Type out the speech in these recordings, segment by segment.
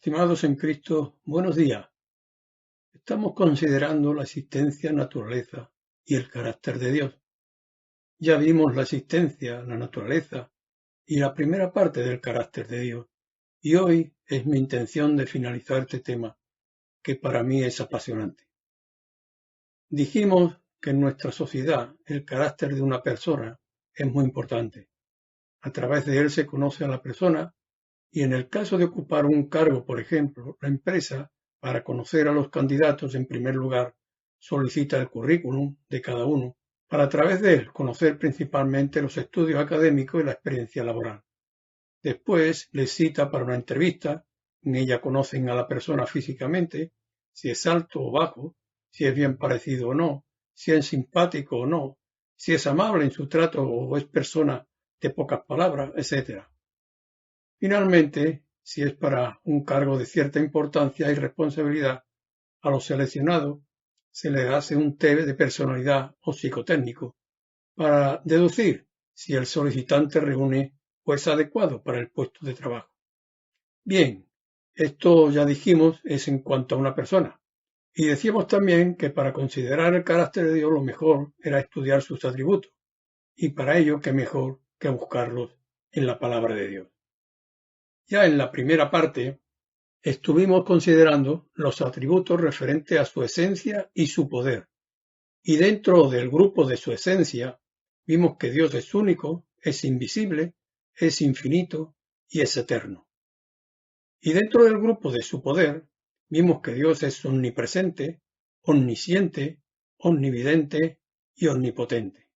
Estimados en Cristo, buenos días. Estamos considerando la existencia, naturaleza y el carácter de Dios. Ya vimos la existencia, la naturaleza y la primera parte del carácter de Dios. Y hoy es mi intención de finalizar este tema, que para mí es apasionante. Dijimos que en nuestra sociedad el carácter de una persona es muy importante. A través de él se conoce a la persona. Y en el caso de ocupar un cargo, por ejemplo, la empresa, para conocer a los candidatos, en primer lugar, solicita el currículum de cada uno, para a través de él conocer principalmente los estudios académicos y la experiencia laboral. Después les cita para una entrevista, en ella conocen a la persona físicamente, si es alto o bajo, si es bien parecido o no, si es simpático o no, si es amable en su trato o es persona de pocas palabras, etc. Finalmente, si es para un cargo de cierta importancia y responsabilidad, a los seleccionados se les hace un test de personalidad o psicotécnico para deducir si el solicitante reúne o es adecuado para el puesto de trabajo. Bien, esto ya dijimos es en cuanto a una persona. Y decíamos también que para considerar el carácter de Dios lo mejor era estudiar sus atributos. Y para ello, qué mejor que buscarlos en la palabra de Dios. Ya en la primera parte estuvimos considerando los atributos referentes a su esencia y su poder. Y dentro del grupo de su esencia, vimos que Dios es único, es invisible, es infinito y es eterno. Y dentro del grupo de su poder, vimos que Dios es omnipresente, omnisciente, omnividente y omnipotente.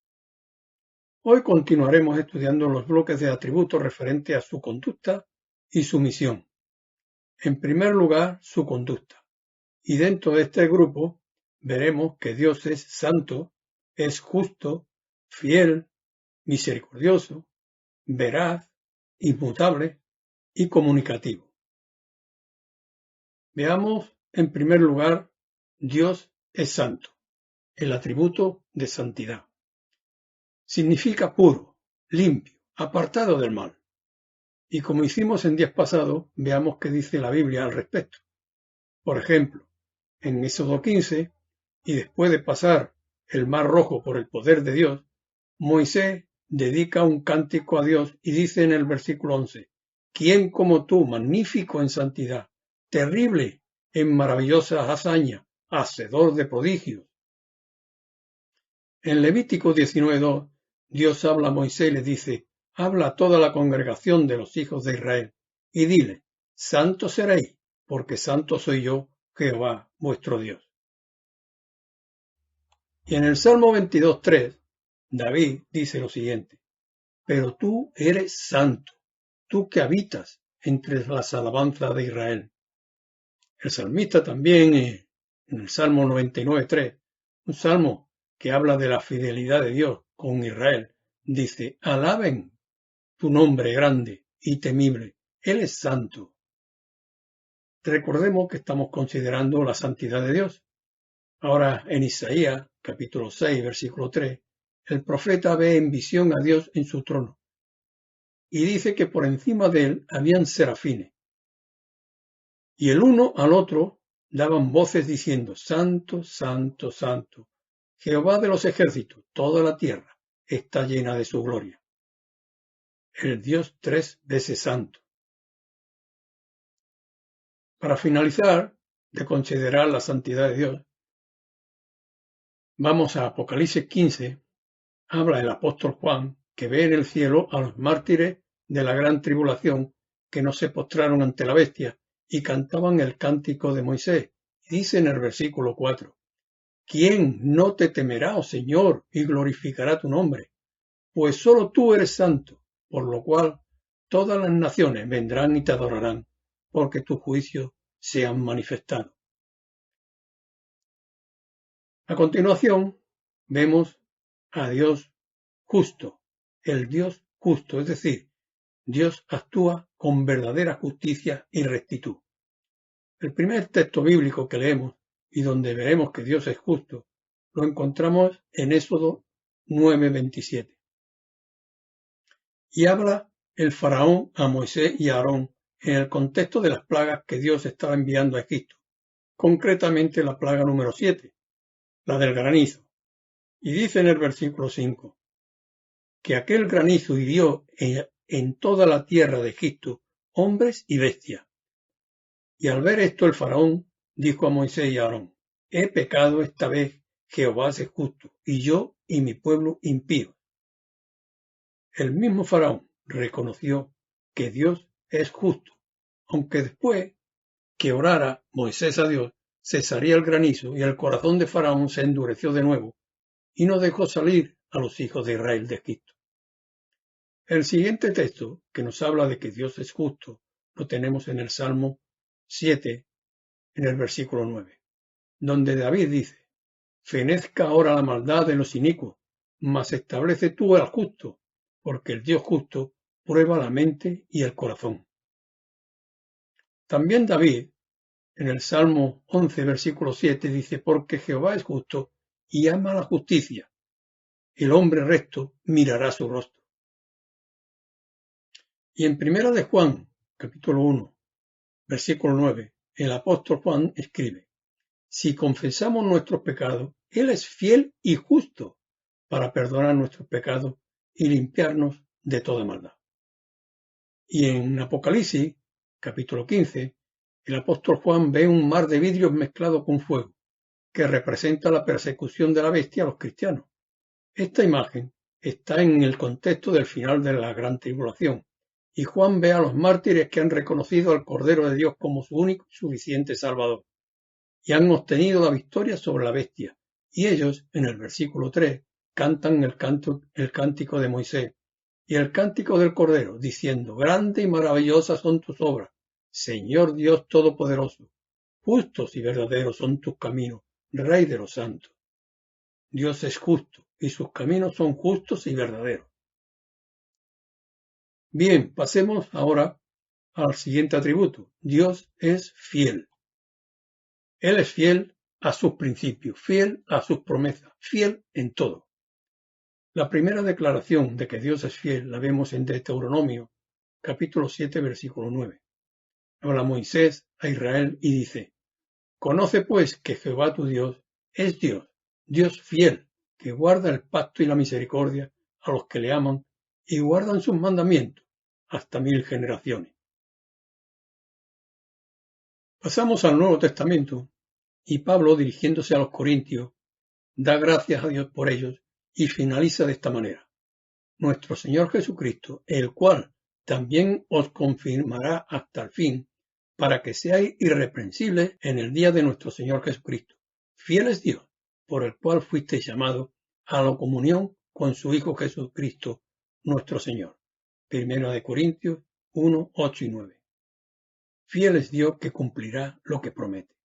Hoy continuaremos estudiando los bloques de atributos referentes a su conducta y su misión. En primer lugar, su conducta. Y dentro de este grupo veremos que Dios es santo, es justo, fiel, misericordioso, veraz, inmutable y comunicativo. Veamos en primer lugar, Dios es santo, el atributo de santidad. Significa puro, limpio, apartado del mal. Y como hicimos en días pasados, veamos qué dice la Biblia al respecto. Por ejemplo, en Éxodo 15, y después de pasar el mar rojo por el poder de Dios, Moisés dedica un cántico a Dios y dice en el versículo 11, ¿quién como tú, magnífico en santidad, terrible en maravillosas hazañas, hacedor de prodigios? En Levítico 19:2, Dios habla a Moisés y le dice, habla a toda la congregación de los hijos de Israel y dile, santo seréis, porque santo soy yo, Jehová, vuestro Dios. Y en el Salmo 22:3, David dice lo siguiente, pero tú eres santo, tú que habitas entre las alabanzas de Israel. El salmista también, en el Salmo 99:3, un salmo que habla de la fidelidad de Dios con Israel, dice, alaben tu nombre grande y temible, Él es santo. Recordemos que estamos considerando la santidad de Dios. Ahora, en Isaías, capítulo 6, versículo 3, el profeta ve en visión a Dios en su trono y dice que por encima de él habían serafines y el uno al otro daban voces diciendo, Santo, Santo, Santo, Jehová de los ejércitos, toda la tierra está llena de su gloria. El Dios 3 veces santo. Para finalizar de considerar la santidad de Dios, vamos a Apocalipsis 15, habla el apóstol Juan que ve en el cielo a los mártires de la gran tribulación que no se postraron ante la bestia y cantaban el cántico de Moisés. Y dice en el versículo 4, ¿quién no te temerá, oh Señor, y glorificará tu nombre? Pues solo tú eres santo, por lo cual todas las naciones vendrán y te adorarán, porque tus juicios se han manifestado. A continuación, vemos a Dios justo, el Dios justo, es decir, Dios actúa con verdadera justicia y rectitud. El primer texto bíblico que leemos y donde veremos que Dios es justo, lo encontramos en Éxodo 9:27. Y habla el faraón a Moisés y a Aarón en el contexto de las plagas que Dios estaba enviando a Egipto, concretamente la plaga número 7, la del granizo. Y dice en el versículo 5, que aquel granizo hirió en toda la tierra de Egipto hombres y bestias. Y al ver esto el faraón dijo a Moisés y a Aarón, he pecado esta vez, Jehová es justo, y yo y mi pueblo impío. El mismo faraón reconoció que Dios es justo, aunque después que orara Moisés a Dios, cesaría el granizo y el corazón de faraón se endureció de nuevo y no dejó salir a los hijos de Israel de Egipto. El siguiente texto, que nos habla de que Dios es justo, lo tenemos en el Salmo 7, en el versículo 9, donde David dice, fenezca ahora la maldad de los inicuos, mas establece tú al justo, porque el Dios justo prueba la mente y el corazón. También David, en el Salmo 11, versículo 7, dice, porque Jehová es justo y ama la justicia, el hombre recto mirará su rostro. Y en Primera de Juan, capítulo 1, versículo 9, el apóstol Juan escribe, si confesamos nuestros pecados, Él es fiel y justo para perdonar nuestros pecados y limpiarnos de toda maldad. Y en Apocalipsis, capítulo 15, el apóstol Juan ve un mar de vidrios mezclado con fuego, que representa la persecución de la bestia a los cristianos. Esta imagen está en el contexto del final de la gran tribulación, y Juan ve a los mártires que han reconocido al Cordero de Dios como su único y suficiente Salvador, y han obtenido la victoria sobre la bestia, y ellos, en el versículo 3, cantan el cántico de Moisés y el cántico del Cordero, diciendo, grande y maravillosas son tus obras, Señor Dios Todopoderoso, justos y verdaderos son tus caminos, Rey de los santos. Dios es justo, y sus caminos son justos y verdaderos. Bien, pasemos ahora al siguiente atributo. Dios es fiel. Él es fiel a sus principios, fiel a sus promesas, fiel en todo. La primera declaración de que Dios es fiel la vemos en Deuteronomio, capítulo 7, versículo 9. Habla Moisés a Israel y dice, conoce pues que Jehová tu Dios es Dios, Dios fiel, que guarda el pacto y la misericordia a los que le aman y guardan sus mandamientos hasta 1000 generaciones. Pasamos al Nuevo Testamento y Pablo, dirigiéndose a los corintios, da gracias a Dios por ellos y finaliza de esta manera. Nuestro Señor Jesucristo, el cual también os confirmará hasta el fin, para que seáis irreprensibles en el día de nuestro Señor Jesucristo. Fiel es Dios, por el cual fuisteis llamados a la comunión con su Hijo Jesucristo, nuestro Señor. Primera de Corintios 1, 8 y 9. Fiel es Dios que cumplirá lo que promete.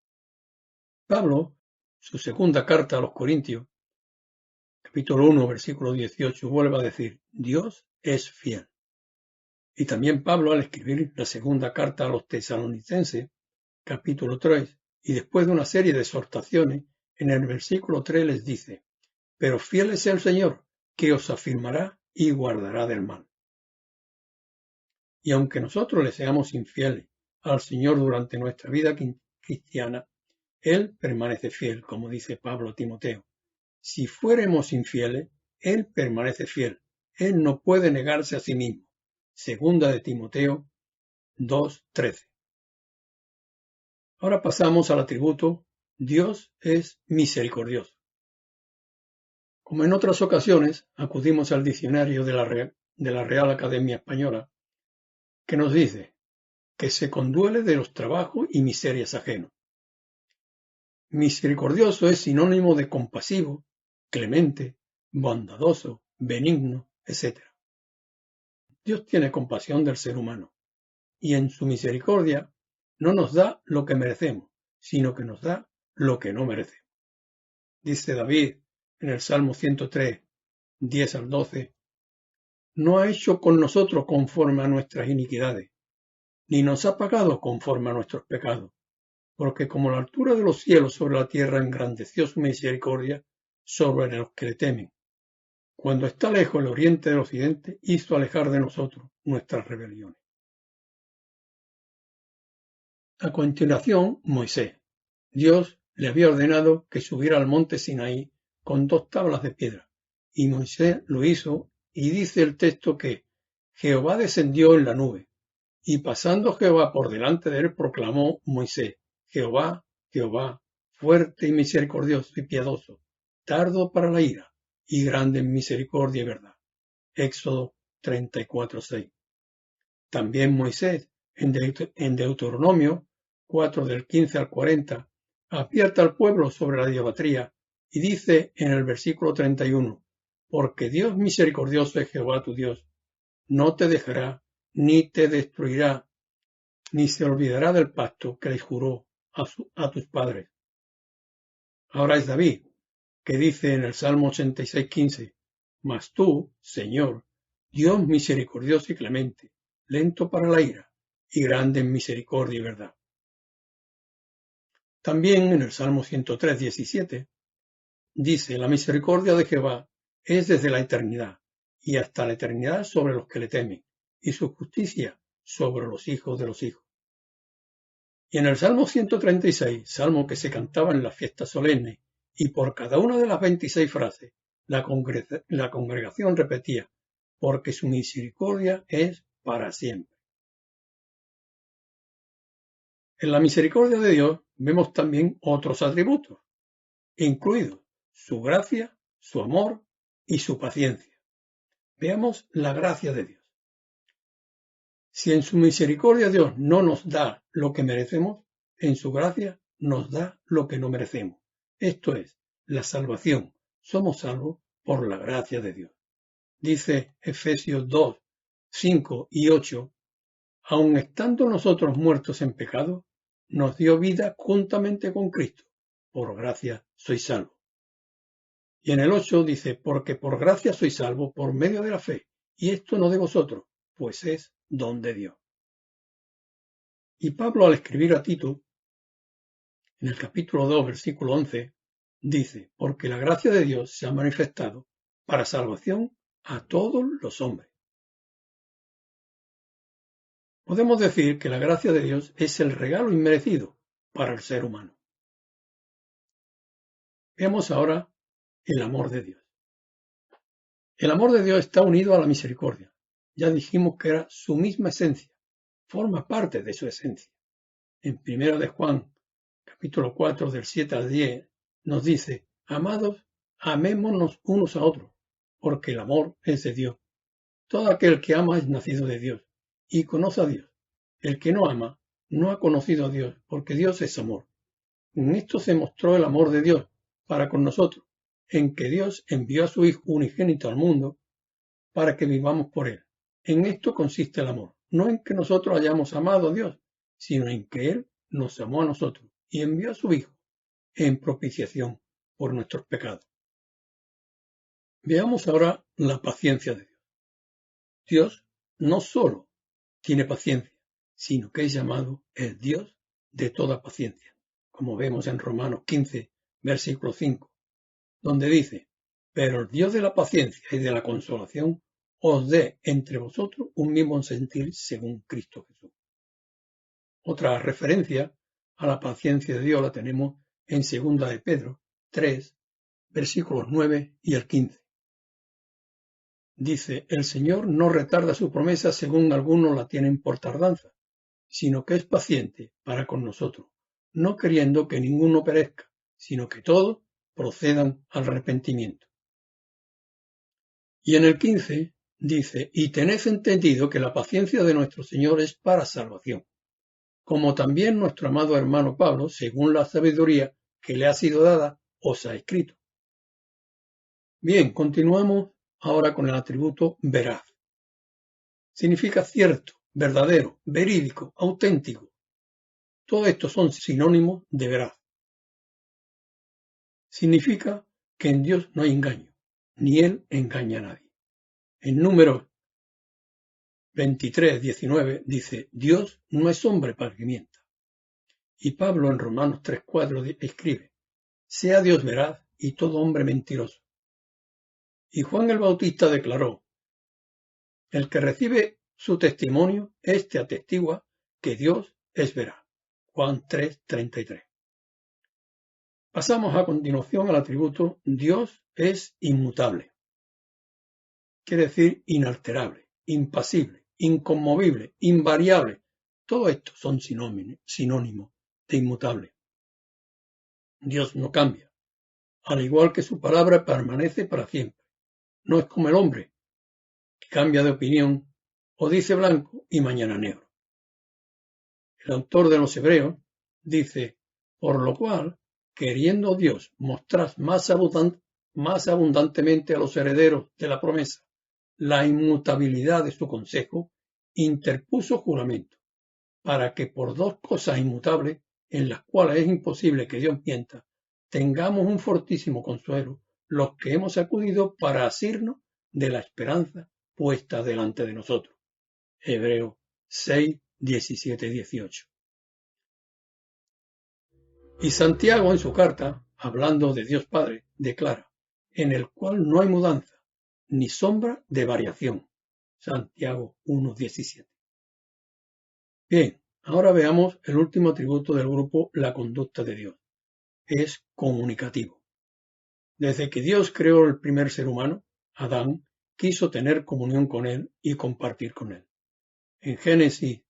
Pablo, su segunda carta a los Corintios, capítulo 1, versículo 18, vuelve a decir, Dios es fiel. Y también Pablo, al escribir la segunda carta a los tesalonicenses, capítulo 3, y después de una serie de exhortaciones, en el versículo 3 les dice, pero fiel es el Señor, que os afirmará y guardará del mal. Y aunque nosotros le seamos infieles al Señor durante nuestra vida cristiana, Él permanece fiel, como dice Pablo a Timoteo. Si fuéramos infieles, Él permanece fiel. Él no puede negarse a sí mismo. Segunda de Timoteo 2:13. Ahora pasamos al atributo Dios es misericordioso. Como en otras ocasiones, acudimos al diccionario de la Real Academia Española, que nos dice que se conduele de los trabajos y miserias ajenos. Misericordioso es sinónimo de compasivo, clemente, bondadoso, benigno, etc. Dios tiene compasión del ser humano y en su misericordia no nos da lo que merecemos, sino que nos da lo que no merecemos. Dice David en el Salmo 103, 10 al 12, no ha hecho con nosotros conforme a nuestras iniquidades, ni nos ha pagado conforme a nuestros pecados, porque como la altura de los cielos sobre la tierra engrandeció su misericordia sobre los que le temen. Cuando está lejos el oriente del occidente, hizo alejar de nosotros nuestras rebeliones. A continuación, Moisés. Dios le había ordenado que subiera al monte Sinaí con 2 tablas de piedra, y Moisés lo hizo, y dice el texto que Jehová descendió en la nube, y pasando Jehová por delante de él proclamó Moisés: Jehová, Jehová, fuerte y misericordioso y piadoso, tardo para la ira, y grande en misericordia y verdad. Éxodo 34:6. También Moisés, en Deuteronomio 4 del 15 al 40, advierte al pueblo sobre la idolatría y dice en el versículo 31: porque Dios misericordioso es Jehová tu Dios, no te dejará ni te destruirá, ni se olvidará del pacto que les juró a tus padres. Ahora es David, que dice en el Salmo 86:15: mas tú, Señor, Dios misericordioso y clemente, lento para la ira, y grande en misericordia y verdad. También en el Salmo 103:17 dice: la misericordia de Jehová es desde la eternidad, y hasta la eternidad sobre los que le temen, y su justicia sobre los hijos de los hijos. Y en el Salmo 136, salmo que se cantaba en las fiestas solemnes, y por cada una de las 26 frases, la congregación repetía: porque su misericordia es para siempre. En la misericordia de Dios vemos también otros atributos, incluidos su gracia, su amor y su paciencia. Veamos la gracia de Dios. Si en su misericordia Dios no nos da lo que merecemos, en su gracia nos da lo que no merecemos. Esto es, la salvación. Somos salvos por la gracia de Dios. Dice Efesios 2, 5 y 8, aun estando nosotros muertos en pecado, nos dio vida juntamente con Cristo. Por gracia sois salvos. Y en el 8 dice: porque por gracia sois salvos por medio de la fe, y esto no de vosotros, pues es don de Dios. Y Pablo, al escribir a Tito, en el capítulo 2, versículo 11, dice: porque la gracia de Dios se ha manifestado para salvación a todos los hombres. Podemos decir que la gracia de Dios es el regalo inmerecido para el ser humano. Veamos ahora el amor de Dios. El amor de Dios está unido a la misericordia. Ya dijimos que era su misma esencia, forma parte de su esencia. En 1 de Juan, capítulo 4, del 7 al 10, nos dice: amados, amémonos unos a otros, porque el amor es de Dios. Todo aquel que ama es nacido de Dios y conoce a Dios. El que no ama no ha conocido a Dios, porque Dios es amor. En esto se mostró el amor de Dios para con nosotros, en que Dios envió a su Hijo unigénito al mundo para que vivamos por él. En esto consiste el amor, no en que nosotros hayamos amado a Dios, sino en que Él nos amó a nosotros y envió a su Hijo en propiciación por nuestros pecados. Veamos ahora la paciencia de Dios. Dios no solo tiene paciencia, sino que es llamado el Dios de toda paciencia, como vemos en Romanos 15, versículo 5, donde dice: pero el Dios de la paciencia y de la consolación os dé entre vosotros un mismo sentir según Cristo Jesús. Otra referencia a la paciencia de Dios la tenemos en 2 de Pedro 3, versículos 9 y el 15. Dice: el Señor no retarda su promesa según algunos la tienen por tardanza, sino que es paciente para con nosotros, no queriendo que ninguno perezca, sino que todos procedan al arrepentimiento. Y en el 15 dice: y tened entendido que la paciencia de nuestro Señor es para salvación, como también nuestro amado hermano Pablo, según la sabiduría que le ha sido dada, os ha escrito. Bien, continuamos ahora con el atributo veraz. Significa cierto, verdadero, verídico, auténtico. Todo esto son sinónimos de veraz. Significa que en Dios no hay engaño, ni Él engaña a nadie. En Números 23:19 dice: Dios no es hombre para que mienta. Y Pablo en Romanos 3:4 escribe: sea Dios veraz y todo hombre mentiroso. Y Juan el Bautista declaró: el que recibe su testimonio, este atestigua que Dios es veraz. Juan 3:33. Pasamos a continuación al atributo Dios es inmutable. Quiere decir inalterable, impasible, inconmovible, invariable. Todo esto son sinónimos de inmutable. Dios no cambia. Al igual que su palabra permanece para siempre. No es como el hombre, que cambia de opinión o dice blanco y mañana negro. El autor de los Hebreos dice, por lo cual, queriendo Dios mostrar más abundantemente a los herederos de la promesa la inmutabilidad de su consejo, interpuso juramento, para que por dos cosas inmutables, en las cuales es imposible que Dios mienta, tengamos un fortísimo consuelo los que hemos acudido para asirnos de la esperanza puesta delante de nosotros. Hebreos 6, 17 y 18. Y Santiago en su carta, hablando de Dios Padre, declara, en el cual no hay mudanza, ni sombra de variación. Santiago 1:17. Bien, ahora veamos el último atributo del grupo la conducta de Dios. Es comunicativo. Desde que Dios creó el primer ser humano, Adán, quiso tener comunión con él y compartir con él. En Génesis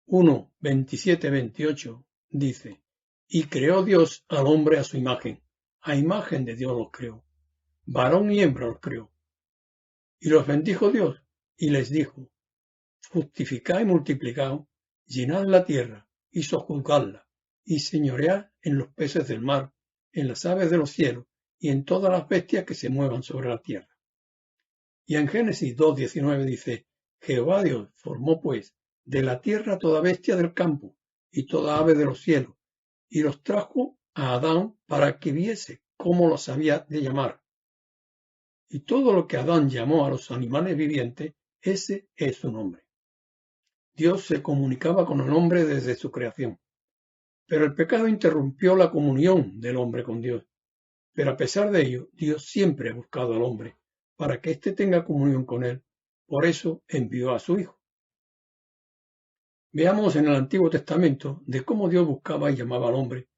1:27-28 dice, y creó Dios al hombre a su imagen de Dios los creó, varón y hembra los creó. Y los bendijo Dios y les dijo, fructificad y multiplicaos, llenad la tierra y sojuzgadla, y señoread en los peces del mar, en las aves de los cielos y en todas las bestias que se muevan sobre la tierra. Y en Génesis 2:19 dice, Jehová Dios formó pues de la tierra toda bestia del campo y toda ave de los cielos, y los trajo a Adán para que viese cómo los había de llamar. Y todo lo que Adán llamó a los animales vivientes, ese es su nombre. Dios se comunicaba con el hombre desde su creación. Pero el pecado interrumpió la comunión del hombre con Dios. Pero a pesar de ello, Dios siempre ha buscado al hombre para que éste tenga comunión con él. Por eso envió a su Hijo. Veamos en el Antiguo Testamento de cómo Dios buscaba y llamaba al hombre.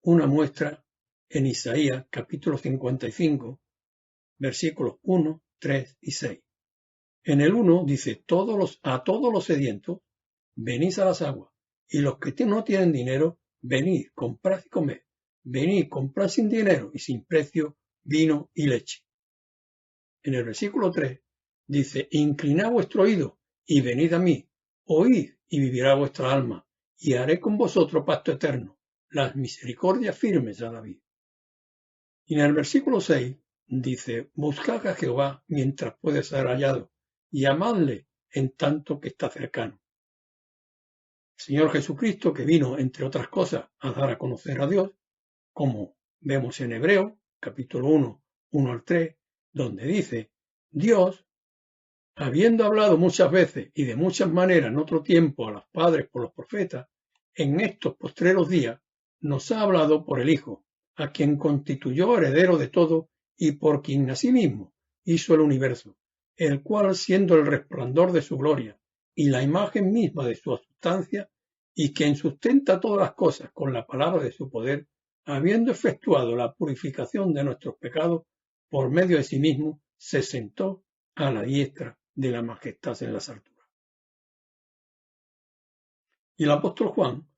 Una muestra en Isaías capítulo 55, versículos 1, 3 y 6. En el 1 dice, a todos los sedientos, venid a las aguas, y los que no tienen dinero, venid, comprad y comed. Venid, comprad sin dinero y sin precio vino y leche. En el versículo 3 dice, inclinad vuestro oído y venid a mí, oíd y vivirá vuestra alma, y haré con vosotros pacto eterno, las misericordias firmes a David. Y en el versículo 6 dice, buscad a Jehová mientras puede ser hallado, y amadle en tanto que está cercano. El Señor Jesucristo, que vino, entre otras cosas, a dar a conocer a Dios, como vemos en Hebreos, capítulo 1, 1 al 3, donde dice, Dios, habiendo hablado muchas veces y de muchas maneras en otro tiempo a los padres por los profetas, en estos postreros días nos ha hablado por el Hijo, a quien constituyó heredero de todo y por quien asimismo hizo el universo, el cual siendo el resplandor de su gloria y la imagen misma de su sustancia, y quien sustenta todas las cosas con la palabra de su poder, habiendo efectuado la purificación de nuestros pecados por medio de sí mismo, se sentó a la diestra de la majestad en las alturas. Y el apóstol Juan,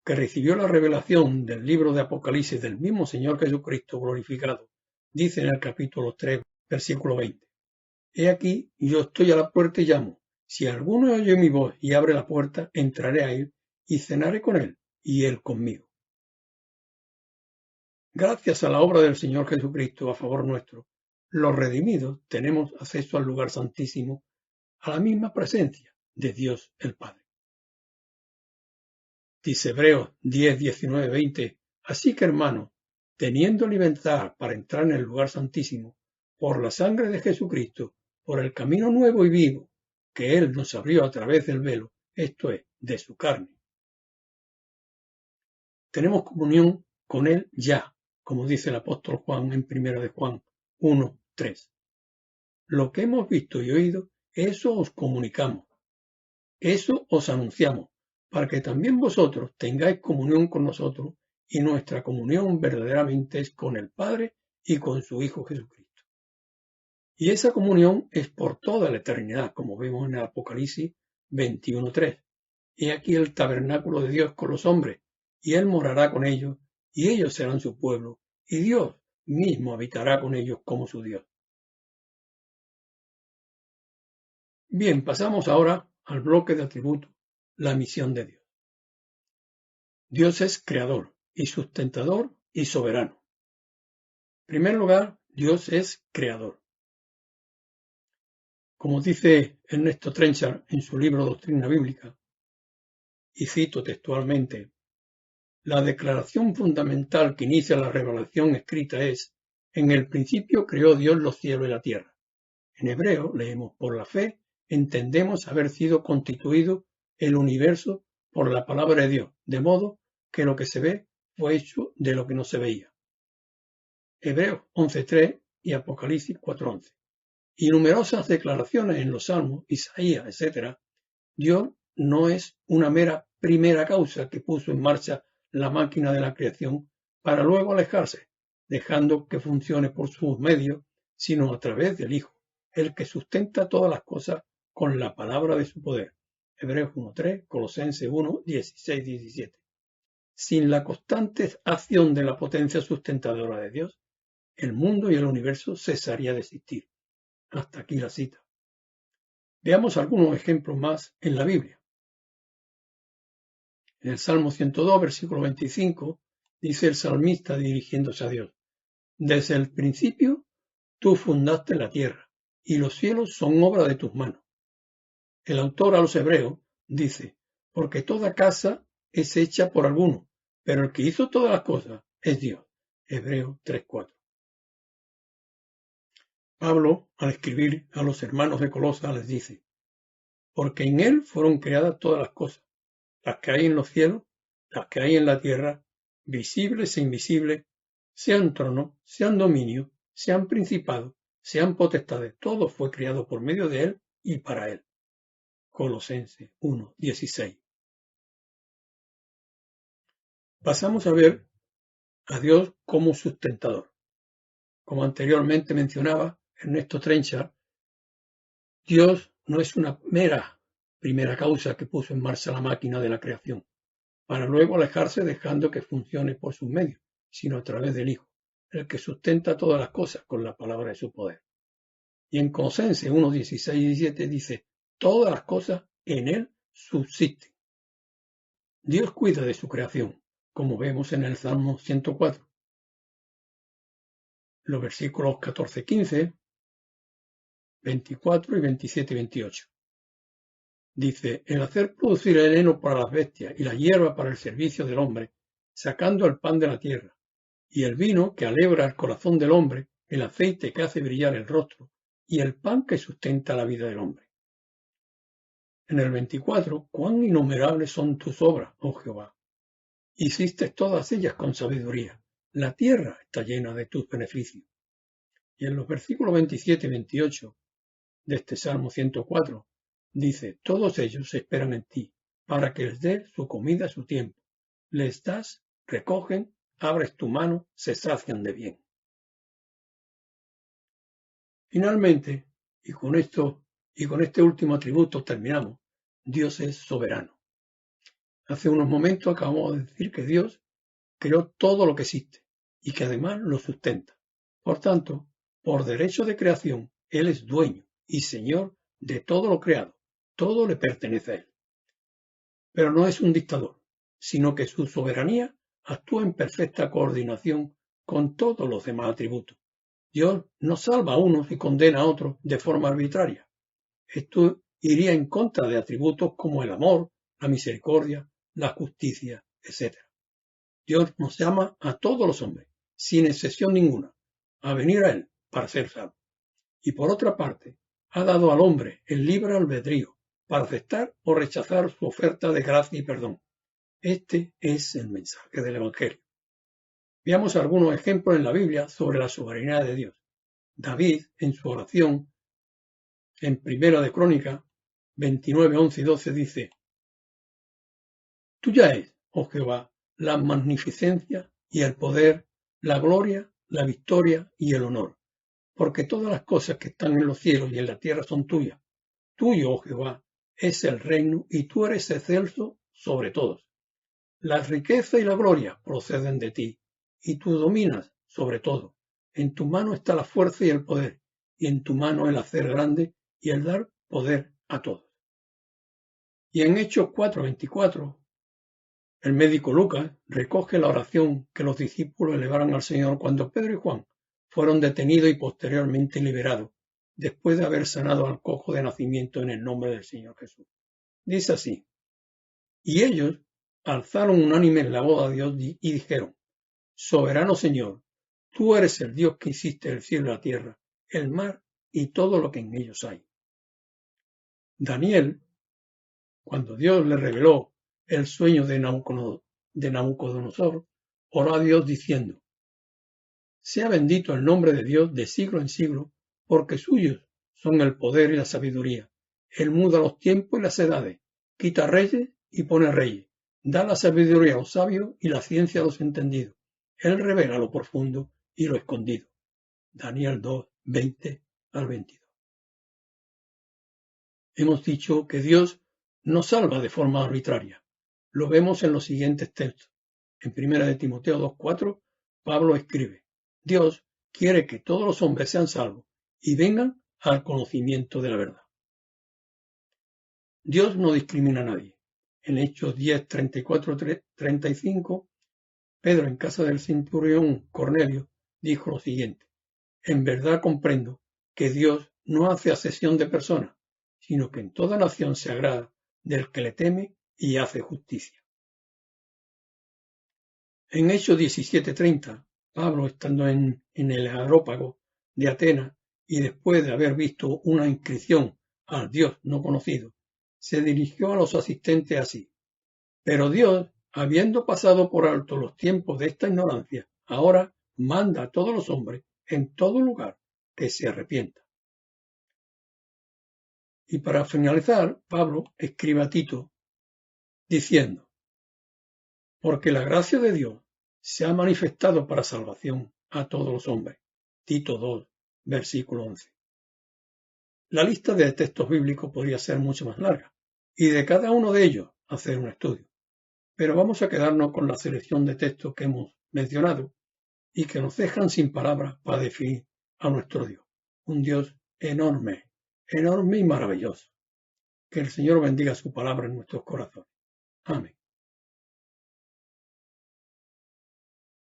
que recibió la revelación del libro de Apocalipsis del mismo Señor Jesucristo glorificado, dice en el capítulo 3, versículo 20, He aquí, yo estoy a la puerta y llamo. Si alguno oye mi voz y abre la puerta, entraré a él y cenaré con él y él conmigo. Gracias a la obra del Señor Jesucristo a favor nuestro, los redimidos tenemos acceso al lugar santísimo, a la misma presencia de Dios el Padre. Dice Hebreos 10, 19, 20, así que hermanos, teniendo libertad para entrar en el lugar santísimo, por la sangre de Jesucristo, por el camino nuevo y vivo que Él nos abrió a través del velo, esto es, de su carne. Tenemos comunión con Él ya, como dice el apóstol Juan en 1 de Juan 1, 3. Lo que hemos visto y oído, eso os comunicamos, eso os anunciamos, para que también vosotros tengáis comunión con nosotros, y nuestra comunión verdaderamente es con el Padre y con su Hijo Jesucristo. Y esa comunión es por toda la eternidad, como vemos en el Apocalipsis 21:3. He aquí el tabernáculo de Dios con los hombres, y Él morará con ellos, y ellos serán su pueblo, y Dios mismo habitará con ellos como su Dios. Bien, pasamos ahora al bloque de atributos, la misión de Dios. Dios es creador y sustentador y soberano. En primer lugar, Dios es creador. Como dice Ernesto Trenchard en su libro Doctrina Bíblica, y cito textualmente, la declaración fundamental que inicia la revelación escrita es: en el principio creó Dios los cielos y la tierra. En hebreo leemos: por la fe entendemos haber sido constituido el universo por la palabra de Dios, de modo que lo que se ve fue hecho de lo que no se veía. Hebreos 11:3 y Apocalipsis 4:11. Y numerosas declaraciones en los Salmos, Isaías, etc. Dios no es una mera primera causa que puso en marcha la máquina de la creación para luego alejarse, dejando que funcione por sus medios, sino a través del Hijo, el que sustenta todas las cosas con la palabra de su poder. Hebreos 1:3, Colosenses 1:16-17. Sin la constante acción de la potencia sustentadora de Dios, el mundo y el universo cesaría de existir. Hasta aquí la cita. Veamos algunos ejemplos más en la Biblia. En el Salmo 102, versículo 25, dice el salmista dirigiéndose a Dios: desde el principio tú fundaste la tierra, y los cielos son obra de tus manos. El autor a los Hebreos dice: porque toda casa es hecha por alguno, pero el que hizo todas las cosas es Dios. Hebreos 3:4. Pablo, al escribir a los hermanos de Colosas, les dice: porque en él fueron creadas todas las cosas, las que hay en los cielos, las que hay en la tierra, visibles e invisibles, sean tronos, sean dominios, sean principados, sean potestades, todo fue creado por medio de él y para él. Colosenses 1:16. Pasamos a ver a Dios como sustentador. Como anteriormente mencionaba Ernesto Trenchard, Dios no es una mera primera causa que puso en marcha la máquina de la creación, para luego alejarse dejando que funcione por sus medios, sino a través del Hijo, el que sustenta todas las cosas con la palabra de su poder. Y en Colosenses 1:16-17 dice: todas las cosas en él subsisten. Dios cuida de su creación, como vemos en el Salmo 104. Los versículos 14-15, 24 y 27-28. Dice: el hacer producir el heno para las bestias y la hierba para el servicio del hombre, sacando el pan de la tierra, y el vino que alegra el corazón del hombre, el aceite que hace brillar el rostro, y el pan que sustenta la vida del hombre. En el 24, cuán innumerables son tus obras, oh Jehová. Hiciste todas ellas con sabiduría. La tierra está llena de tus beneficios. Y en los versículos 27 y 28 de este Salmo 104, dice: todos ellos esperan en ti, para que les dé su comida a su tiempo. Les das, recogen, abres tu mano, se sacian de bien. Finalmente, y con este último atributo terminamos, Dios es soberano. Hace unos momentos acabamos de decir que Dios creó todo lo que existe y que además lo sustenta. Por tanto, por derecho de creación, Él es dueño y señor de todo lo creado. Todo le pertenece a Él. Pero no es un dictador, sino que su soberanía actúa en perfecta coordinación con todos los demás atributos. Dios no salva a unos y condena a otros de forma arbitraria. Esto iría en contra de atributos como el amor, la misericordia, la justicia, etc. Dios nos llama a todos los hombres, sin excepción ninguna, a venir a Él para ser salvos. Y por otra parte, ha dado al hombre el libre albedrío para aceptar o rechazar su oferta de gracia y perdón. Este es el mensaje del Evangelio. Veamos algunos ejemplos en la Biblia sobre la soberanía de Dios. David, en su oración, en Primera de Crónicas 29, 11 y 12, dice: Tuya es, oh Jehová, la magnificencia y el poder, la gloria, la victoria y el honor, porque todas las cosas que están en los cielos y en la tierra son tuyas. Tuyo, oh Jehová, es el reino y tú eres excelso sobre todos. La riqueza y la gloria proceden de ti, y tú dominas sobre todo. En tu mano está la fuerza y el poder, y en tu mano el hacer grande y el dar poder a todos. Y en Hechos 4:24, el médico Lucas recoge la oración que los discípulos elevaron al Señor cuando Pedro y Juan fueron detenidos y posteriormente liberados, después de haber sanado al cojo de nacimiento en el nombre del Señor Jesús. Dice así: y ellos alzaron unánimes la voz a Dios y dijeron: Soberano Señor, tú eres el Dios que hiciste el cielo y la tierra, el mar y todo lo que en ellos hay. Daniel, cuando Dios le reveló el sueño de Nabucodonosor, oró a Dios diciendo: sea bendito el nombre de Dios de siglo en siglo, porque suyos son el poder y la sabiduría. Él muda los tiempos y las edades, quita reyes y pone reyes, da la sabiduría a los sabios y la ciencia a los entendidos. Él revela lo profundo y lo escondido. Daniel 2, 20 al 22. Hemos dicho que Dios no salva de forma arbitraria. Lo vemos en los siguientes textos. En 1 Timoteo 2:4, Pablo escribe: Dios quiere que todos los hombres sean salvos y vengan al conocimiento de la verdad. Dios no discrimina a nadie. En Hechos 10, 34, 35, Pedro, en casa del centurión Cornelio, dijo lo siguiente: en verdad comprendo que Dios no hace acepción de personas, sino que en toda nación se agrada del que le teme y hace justicia. En Hechos 17:30, Pablo, estando en el Areópago de Atenas y después de haber visto una inscripción al Dios no conocido, se dirigió a los asistentes así: pero Dios, habiendo pasado por alto los tiempos de esta ignorancia, ahora manda a todos los hombres en todo lugar que se arrepientan. Y para finalizar, Pablo escribe a Tito diciendo: porque la gracia de Dios se ha manifestado para salvación a todos los hombres. Tito 2, versículo 11. La lista de textos bíblicos podría ser mucho más larga, y de cada uno de ellos hacer un estudio. Pero vamos a quedarnos con la selección de textos que hemos mencionado y que nos dejan sin palabras para definir a nuestro Dios. Un Dios enorme, enorme y maravilloso. Que el Señor bendiga su palabra en nuestros corazones. Amén.